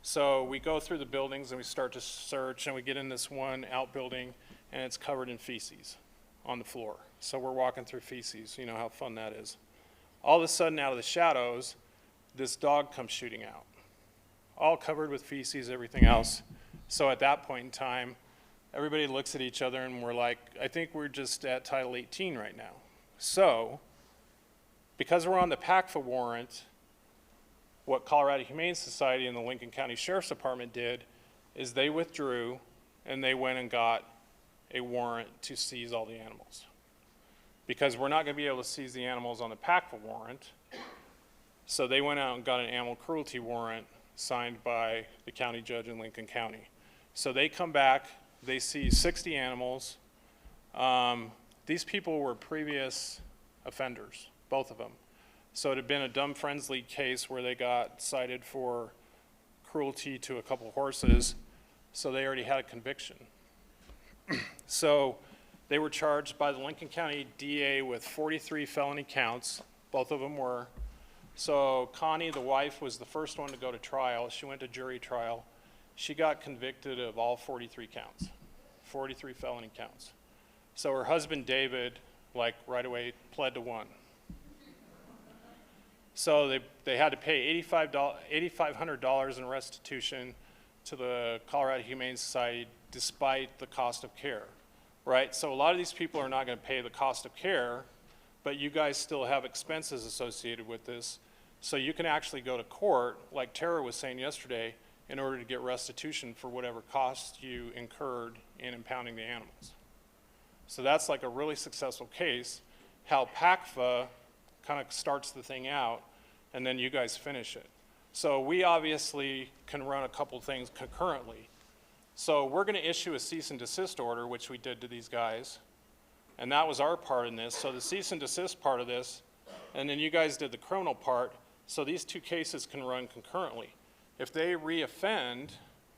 So we go through the buildings and we start to search, and we get in this one outbuilding, and it's covered in feces on the floor. So we're walking through feces. You know how fun that is. All of a sudden, out of the shadows, this dog comes shooting out, all covered with feces, everything else. So at that point in time, everybody looks at each other and we're like, I think we're just at Title 18 right now. So, because we're on the PACFA warrant, what Colorado Humane Society and the Lincoln County Sheriff's Department did is they withdrew and they went and got a warrant to seize all the animals. Because we're not going to be able to seize the animals on the PACFA warrant, so they went out and got an animal cruelty warrant signed by the county judge in Lincoln County. So they come back, they seize 60 animals. These people were previous offenders, both of them. So it had been a dumb friends league case where they got cited for cruelty to a couple horses, so they already had a conviction. So they were charged by the Lincoln County DA with 43 felony counts, both of them were. So Connie, the wife, was the first one to go to trial. She went to jury trial. She got convicted of all 43 counts, 43 felony counts. So her husband, David, like right away, pled to one. So they had to pay $8,500 in restitution to the Colorado Humane Society despite the cost of care, right? So a lot of these people are not going to pay the cost of care, but you guys still have expenses associated with this. So you can actually go to court, like Tara was saying yesterday, in order to get restitution for whatever costs you incurred in impounding the animals. So that's like a really successful case. How PACFA kind of starts the thing out, and then you guys finish it. So we obviously can run a couple things concurrently. So we're going to issue a cease and desist order, which we did to these guys, and that was our part in this. So the cease and desist part of this, and then you guys did the criminal part, so these two cases can run concurrently. If they re-offend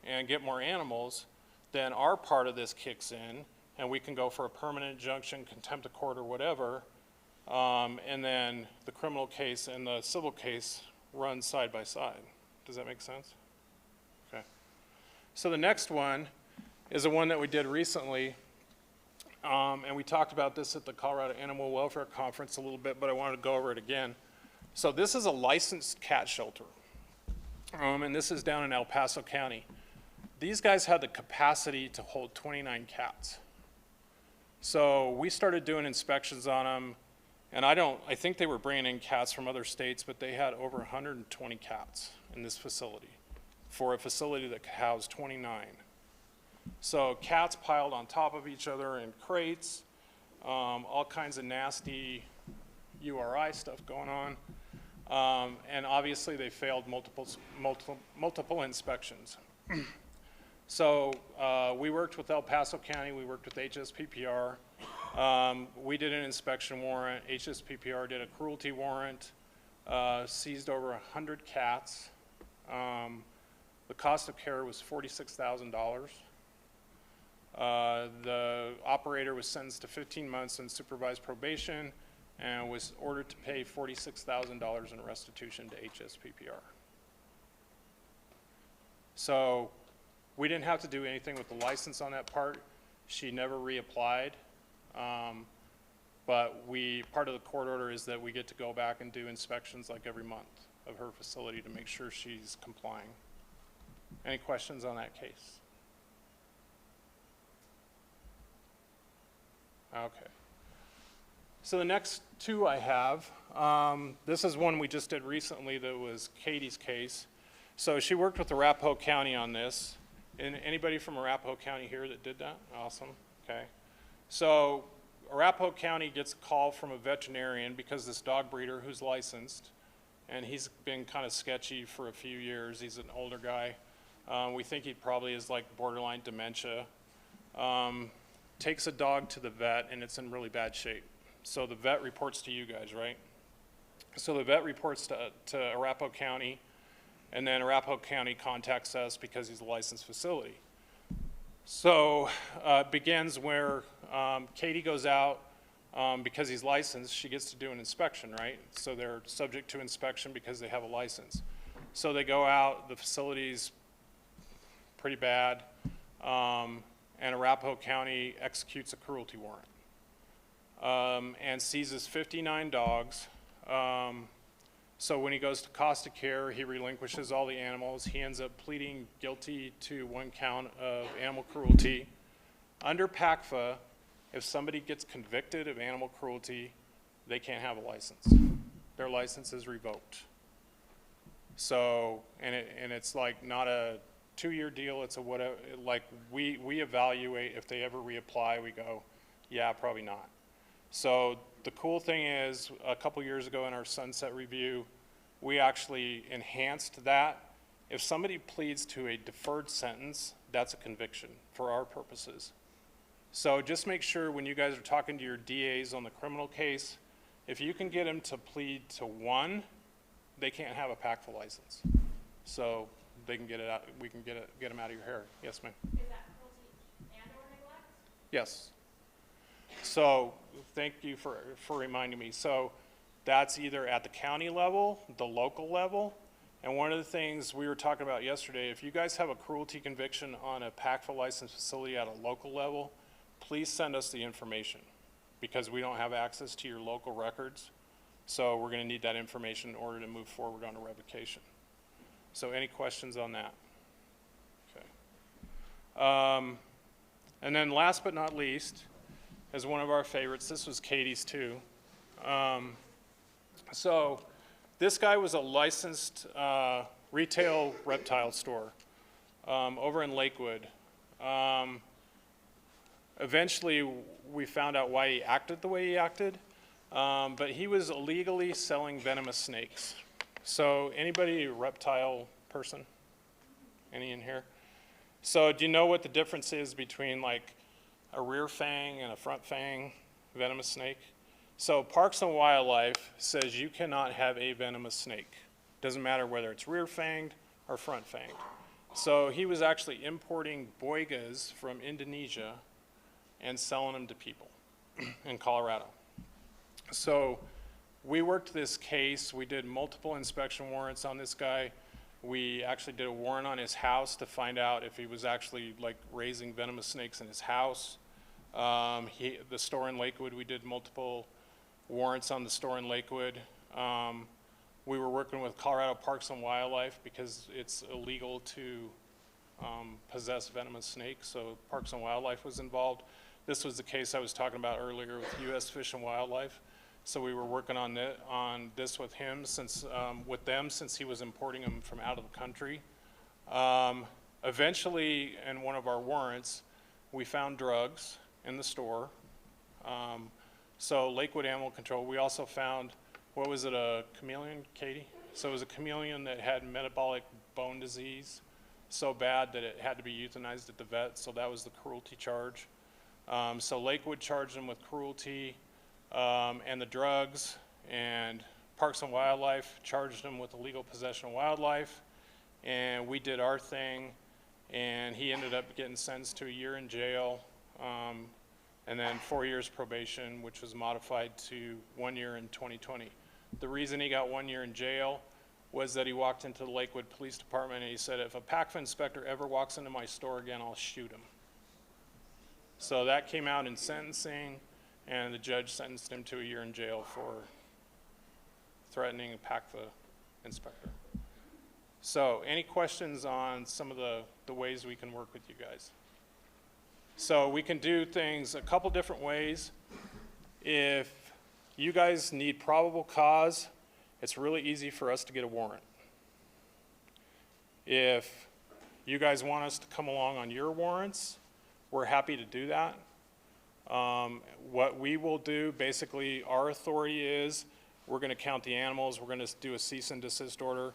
and get more animals, then our part of this kicks in, and we can go for a permanent injunction, contempt of court, or whatever, and then the criminal case and the civil case run side by side. Does that make sense? Okay. So the next one is the one that we did recently, and we talked about this at the Colorado Animal Welfare Conference a little bit, but I wanted to go over it again. So this is a licensed cat shelter, and this is down in El Paso County. These guys had the capacity to hold 29 cats. So we started doing inspections on them, and I think they were bringing in cats from other states, but they had over 120 cats in this facility for a facility that could house 29. So cats piled on top of each other in crates, all kinds of nasty URI stuff going on. And obviously they failed multiple inspections. So we worked with El Paso County, we worked with HSPPR. We did an inspection warrant, HSPPR did a cruelty warrant, seized over 100 cats. The cost of care was $46,000. The operator was sentenced to 15 months in supervised probation and was ordered to pay $46,000 in restitution to HSPPR. So we didn't have to do anything with the license on that part. She never reapplied. But part of the court order is that we get to go back and do inspections like every month of her facility to make sure she's complying. Any questions on that case? Okay. So the next two I have, this is one we just did recently that was Katie's case. So she worked with Arapahoe County on this. And anybody from Arapahoe County here that did that? Awesome, okay. So Arapahoe County gets a call from a veterinarian because this dog breeder who's licensed, and he's been kind of sketchy for a few years. He's an older guy. We think he probably is like borderline dementia. Takes a dog to the vet and it's in really bad shape. So the vet reports to you guys, right? So the vet reports to Arapahoe County, and then Arapahoe County contacts us because he's a licensed facility. So it begins where Katie goes out because he's licensed, she gets to do an inspection, right? So they're subject to inspection because they have a license. So they go out, the facility's pretty bad, and Arapahoe County executes a cruelty warrant and seizes 59 dogs. So when he goes to cost of care, he relinquishes all the animals. He ends up pleading guilty to 1 count of animal cruelty. Under PACFA, if somebody gets convicted of animal cruelty, they can't have a license. Their license is revoked. So, and it's like not a 2-year deal, it's a whatever, like we evaluate if they ever reapply, we go, yeah, probably not. So the cool thing is, a couple years ago in our sunset review, we actually enhanced that. If somebody pleads to a deferred sentence, that's a conviction for our purposes. So just make sure when you guys are talking to your DAs on the criminal case, if you can get them to plead to 1, they can't have a PACFA license. So they can get it out, we can get them out of your hair. Yes, ma'am? Is that cruelty and or neglect? Yes. So thank you for reminding me. So that's either at the county level, the local level, and one of the things we were talking about yesterday, if you guys have a cruelty conviction on a PACFA licensed facility at a local level, please send us the information because we don't have access to your local records. So we're going to need that information in order to move forward on a revocation. So any questions on that? Okay. And then last but not least, as one of our favorites, this was Katie's too. So this guy was a licensed retail reptile store over in Lakewood. Eventually, we found out why he acted the way he acted, but he was illegally selling venomous snakes. So anybody a reptile person? Any in here? So do you know what the difference is between like a rear fang and a front fang venomous snake? So Parks and Wildlife says you cannot have a venomous snake. Doesn't matter whether it's rear fanged or front fanged. So he was actually importing boigas from Indonesia and selling them to people in Colorado. So we worked this case. We did multiple inspection warrants on this guy. We actually did a warrant on his house to find out if he was actually like raising venomous snakes in his house. The store in Lakewood, we did multiple warrants on the store in Lakewood. We were working with Colorado Parks and Wildlife because it's illegal to possess venomous snakes, so Parks and Wildlife was involved. This was the case I was talking about earlier with U.S. Fish and Wildlife. So we were working on this with him, since he was importing them from out of the country. Eventually, in one of our warrants, we found drugs in the store. So Lakewood Animal Control, we also found, what was it, a chameleon, Katie? So it was a chameleon that had metabolic bone disease so bad that it had to be euthanized at the vet, so that was the cruelty charge. So Lakewood charged him with cruelty and the drugs, and Parks and Wildlife charged him with illegal possession of wildlife, and we did our thing, and he ended up getting sentenced to a year in jail, and then 4 years probation, which was modified to 1 year in 2020. The reason he got 1 year in jail was that he walked into the Lakewood Police Department and he said, if a PACFA inspector ever walks into my store again, I'll shoot him. So that came out in sentencing, and the judge sentenced him to a year in jail for threatening a PACFA inspector. So any questions on some of the ways we can work with you guys? So we can do things a couple different ways. If you guys need probable cause, it's really easy for us to get a warrant. If you guys want us to come along on your warrants, we're happy to do that. What we will do, basically, our authority is we're going to count the animals. We're going to do a cease and desist order.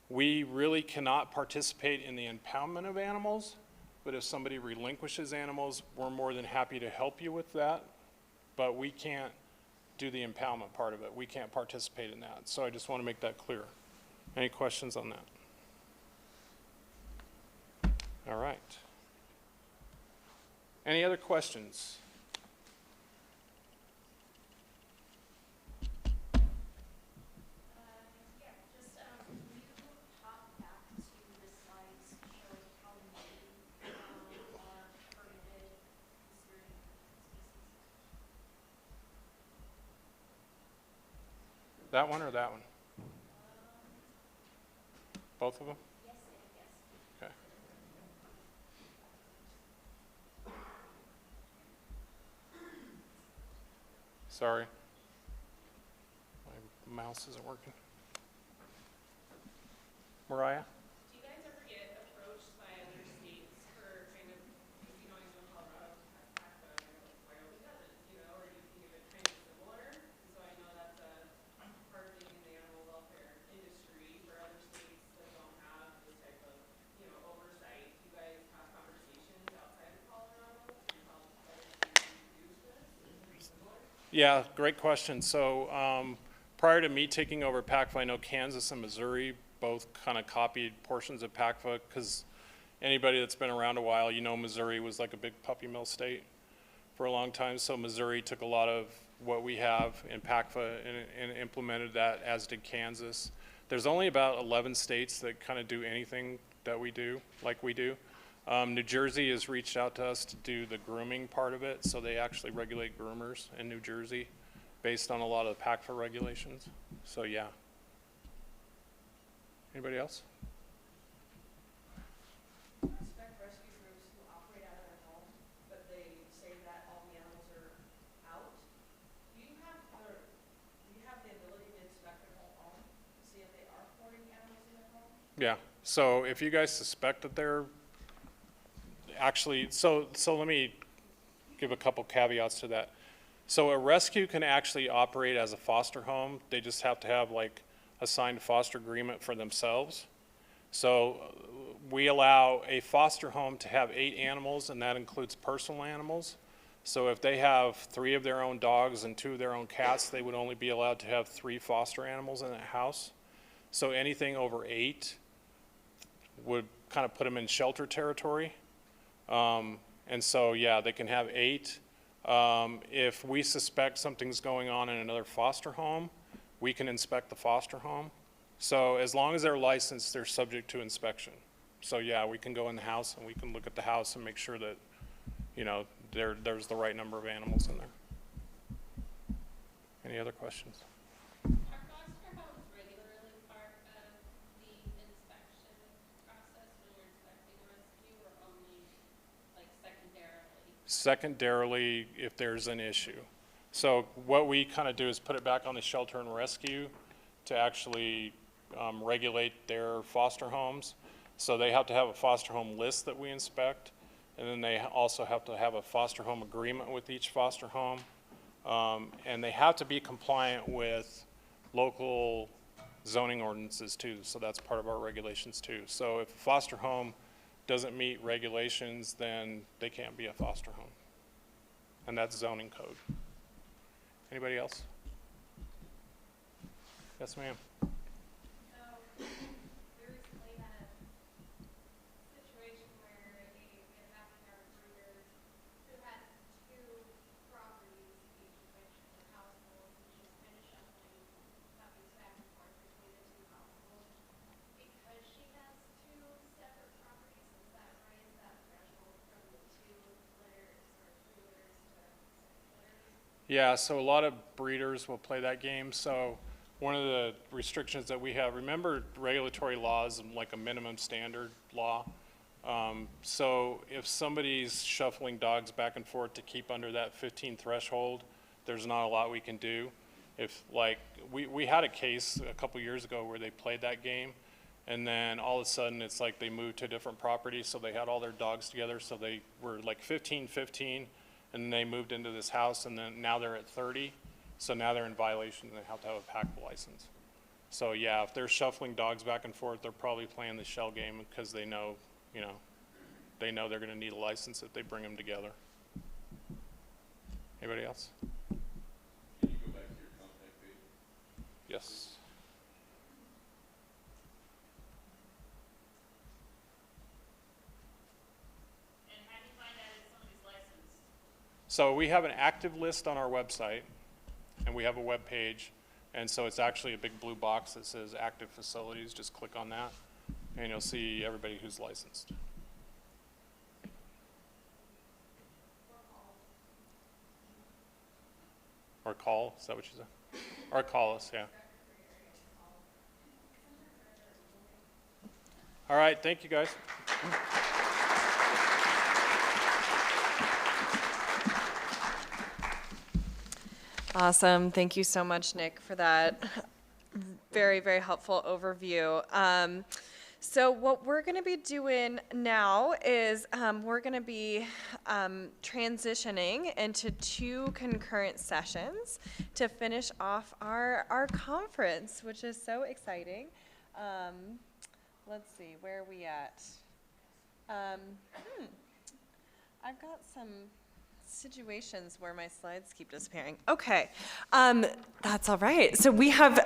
We really cannot participate in the impoundment of animals, but if somebody relinquishes animals, we're more than happy to help you with that. But we can't do the impoundment part of it. We can't participate in that. So I just want to make that clear. Any questions on that? All right. Any other questions? Yeah, just, can you hop back to the slides showing how many, are permitted considering species? That one or that one? Both of them? Yes and yes. Okay. Sorry. My mouse isn't working. Mariah? Do you guys ever get approached by other states for kind of, because I know Colorado has PACFA, and I know Wyoming doesn't, or do you think of it kind of similar? So I know that's a hard thing in the animal welfare industry for other states that don't have this type of, oversight. Do you guys have conversations outside of Colorado to help other states introduce this? Is it similar? Yeah, great question. So prior to me taking over PACFA, I know Kansas and Missouri both kind of copied portions of PACFA, because anybody that's been around a while, Missouri was like a big puppy mill state for a long time. So Missouri took a lot of what we have in PACFA and implemented that, as did Kansas. There's only about 11 states that kind of do anything that we do, like we do. New Jersey has reached out to us to do the grooming part of it, so they actually regulate groomers in New Jersey based on a lot of the PACFA regulations. So yeah. Anybody else? Respect rescue groups who operate out of their home, but they say that all the animals are out. Do you have the ability to inspect their whole home to see if they are hoarding animals in their home? Yeah. So if you guys suspect that they're actually, so let me give a couple caveats to that. So a rescue can actually operate as a foster home. They just have to have like a signed foster agreement for themselves. So we allow a foster home to have 8 animals, and that includes personal animals. So if they have 3 of their own dogs and 2 of their own cats, they would only be allowed to have 3 foster animals in that house. So anything over 8 would kind of put them in shelter territory. And so, yeah, they can have 8. If we suspect something's going on in another foster home, we can inspect the foster home. So as long as they're licensed, they're subject to inspection. So yeah, we can go in the house and we can look at the house and make sure that, there's the right number of animals in there. Any other questions? Are foster homes regularly part of the inspection process when you're inspecting a rescue, or only like secondarily? Secondarily, if there's an issue. So what we kind of do is put it back on the shelter and rescue to actually regulate their foster homes. So they have to have a foster home list that we inspect, and then they also have to have a foster home agreement with each foster home. And they have to be compliant with local zoning ordinances too, so that's part of our regulations too. So if a foster home doesn't meet regulations, then they can't be a foster home. And that's zoning code. Anybody else? Yes, ma'am. So, we recently had a situation where it happened to our breeders who had 2 properties, each of which were households, and she was kind of shuffling puppies back and forth between the 2 households. Because she has 2 separate properties, does that raise that threshold from the 2 litters or 3 litters to 6 litters? Yeah, so a lot of breeders will play that game. So one of the restrictions that we have, remember regulatory laws like a minimum standard law. So if somebody's shuffling dogs back and forth to keep under that 15 threshold, there's not a lot we can do. If like, we had a case a couple years ago where they played that game, and then all of a sudden it's like they moved to a different property, so they had all their dogs together, so they were like 15, and then they moved into this house, and then now they're at 30. So now they're in violation, and they have to have a PACFA license. So yeah, if they're shuffling dogs back and forth, they're probably playing the shell game because they know, they know they're gonna need a license if they bring them together. Anybody else? Can you go back to your contact page? Yes. And how do you find out if somebody's licensed? So we have an active list on our website, and we have a web page, and so it's actually a big blue box that says active facilities. Just click on that, and you'll see everybody who's licensed. Or call, is that what you said? Or call us, yeah. All right, thank you, guys. Awesome. Thank you so much, Nick, for that very, very helpful overview. So what we're going to be doing now is we're going to be transitioning into 2 concurrent sessions to finish off our conference, which is so exciting. Let's see, where are we at? I've got some situations where my slides keep disappearing. Okay, that's all right. So we have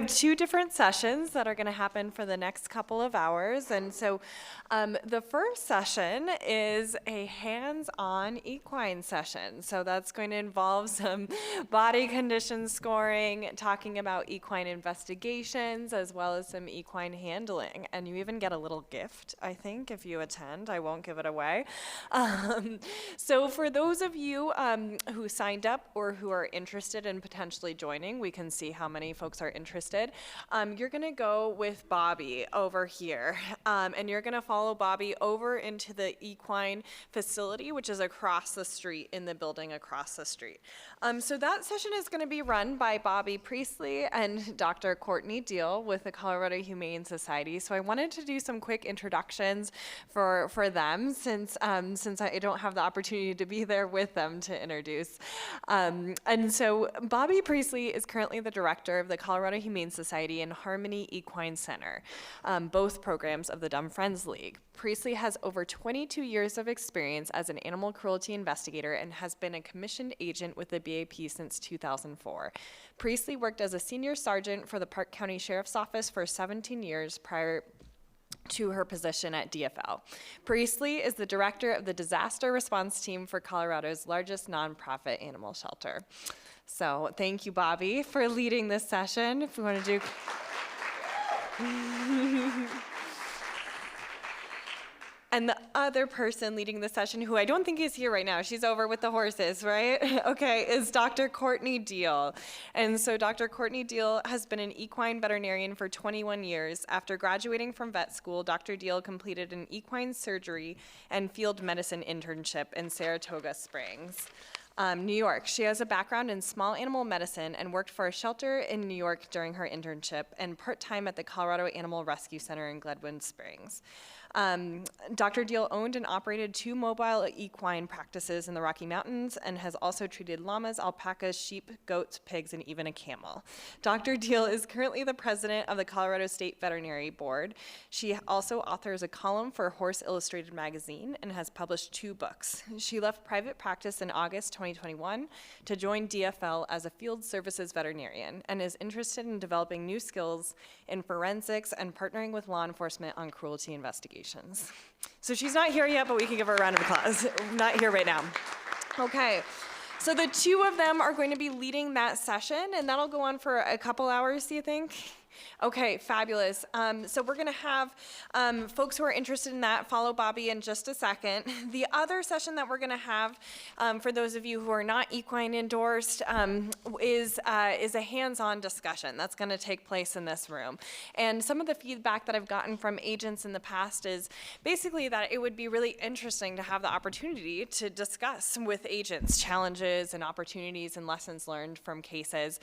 2 different sessions that are going to happen for the next couple of hours, and so the first session is a hands-on equine session. So that's going to involve some body condition scoring, talking about equine investigations, as well as some equine handling. And you even get a little gift, I think, if you attend. I won't give it away. So for those of you who signed up or who are interested in potentially joining, we can see how many folks are interested. You're going to go with Bobby over here, and you're going to follow Bobby over into the equine facility, which is across the street in the building across the street. So that session is going to be run by Bobby Priestley and Dr. Courtney Deal with the Colorado Humane Society. So I wanted to do some quick introductions for them since I don't have the opportunity to be there with them to introduce. And so Bobby Priestley is currently the director of the Colorado Humane Society and Harmony Equine Center, both programs of the Dumb Friends League. Priestley has over 22 years of experience as an animal cruelty investigator and has been a commissioned agent with the BAP since 2004. Priestley worked as a senior sergeant for the Park County Sheriff's Office for 17 years prior to her position at DFL. Priestley is the director of the disaster response team for Colorado's largest nonprofit animal shelter. So thank you, Bobby, for leading this session. If we want to do... And the other person leading the session, who I don't think is here right now, she's over with the horses, right? Okay, is Dr. Courtney Deal. And so Dr. Courtney Deal has been an equine veterinarian for 21 years. After graduating from vet school, Dr. Deal completed an equine surgery and field medicine internship in Saratoga Springs, New York. She has a background in small animal medicine and worked for a shelter in New York during her internship and part-time at the Colorado Animal Rescue Center in Glenwood Springs. Dr. Deal owned and operated 2 mobile equine practices in the Rocky Mountains and has also treated llamas, alpacas, sheep, goats, pigs, and even a camel. Dr. Deal is currently the president of the Colorado State Veterinary Board. She also authors a column for Horse Illustrated magazine and has published 2 books. She left private practice in August 2021 to join DFL as a field services veterinarian and is interested in developing new skills in forensics and partnering with law enforcement on cruelty investigations. So she's not here yet, but we can give her a round of applause. Not here right now. Okay, so the 2 of them are going to be leading that session, and that'll go on for a couple hours, do you think? Okay, fabulous. So we're going to have folks who are interested in that follow Bobby in just a second. The other session that we're going to have, for those of you who are not equine endorsed, is a hands-on discussion that's going to take place in this room. And some of the feedback that I've gotten from agents in the past is basically that it would be really interesting to have the opportunity to discuss with agents challenges and opportunities and lessons learned from cases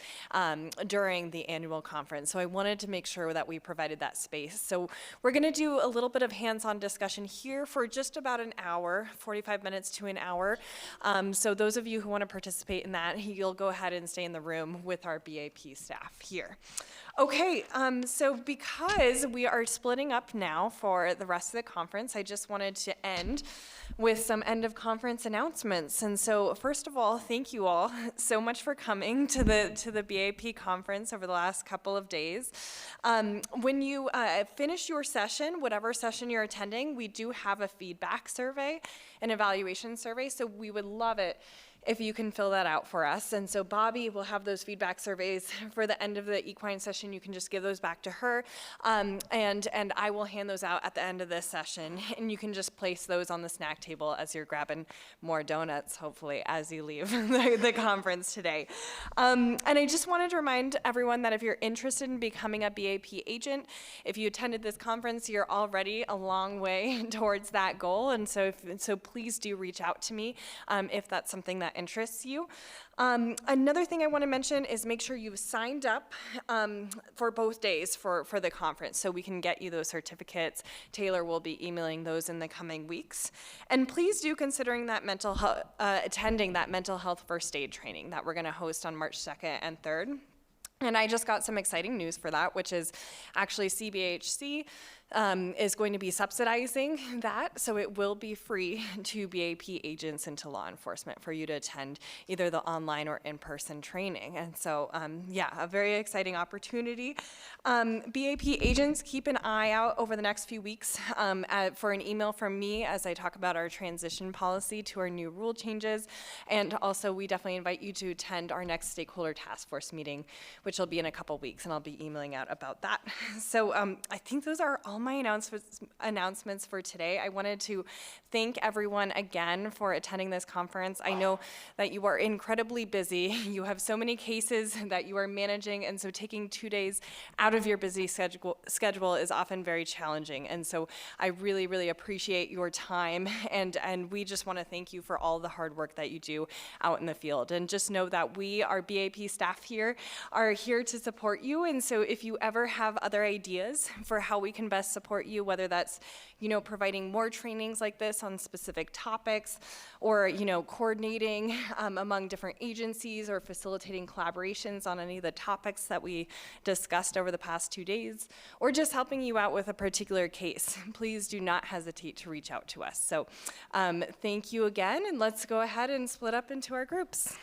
during the annual conference. So I wanted to make sure that we provided that space. So we're going to do a little bit of hands-on discussion here for just about an hour, 45 minutes to an hour. So those of you who want to participate in that, you'll go ahead and stay in the room with our BAP staff here. Okay, so because we are splitting up now for the rest of the conference, I just wanted to end with some end of conference announcements. And so first of all, thank you all so much for coming to the BAP conference over the last couple of days. When you finish your session, whatever session you're attending, we do have a feedback survey, an evaluation survey, so we would love it if you can fill that out for us. And so Bobby will have those feedback surveys for the end of the equine session. You can just give those back to her. And I will hand those out at the end of this session. And you can just place those on the snack table as you're grabbing more donuts, hopefully, as you leave the conference today. And I just wanted to remind everyone that if you're interested in becoming a BAP agent, if you attended this conference, you're already a long way towards that goal. And so, please do reach out to me if that's something that interests you. Another thing I want to mention is make sure you've signed up for both days for the conference so we can get you those certificates. Taylor will be emailing those in the coming weeks. And please do considering that attending that mental health first aid training that we're going to host on March 2nd and 3rd. And I just got some exciting news for that, which is actually CBHC is going to be subsidizing that, so it will be free to BAP agents and to law enforcement for you to attend either the online or in-person training. And so, yeah, a very exciting opportunity. BAP agents, keep an eye out over the next few weeks for an email from me as I talk about our transition policy to our new rule changes. And also, we definitely invite you to attend our next stakeholder task force meeting, which will be in a couple weeks, and I'll be emailing out about that. So I think those are all my announcements for today. I wanted to thank everyone again for attending this conference. I know that you are incredibly busy. You have so many cases that you are managing, and so taking 2 days out of your busy schedule is often very challenging. And so I really, really appreciate your time, and we just want to thank you for all the hard work that you do out in the field. And just know that we, our BAP staff here, are here to support you. And so if you ever have other ideas for how we can best support you, whether that's, providing more trainings like this on specific topics, or, coordinating among different agencies, or facilitating collaborations on any of the topics that we discussed over the past 2 days, or just helping you out with a particular case, please do not hesitate to reach out to us. So thank you again, and let's go ahead and split up into our groups.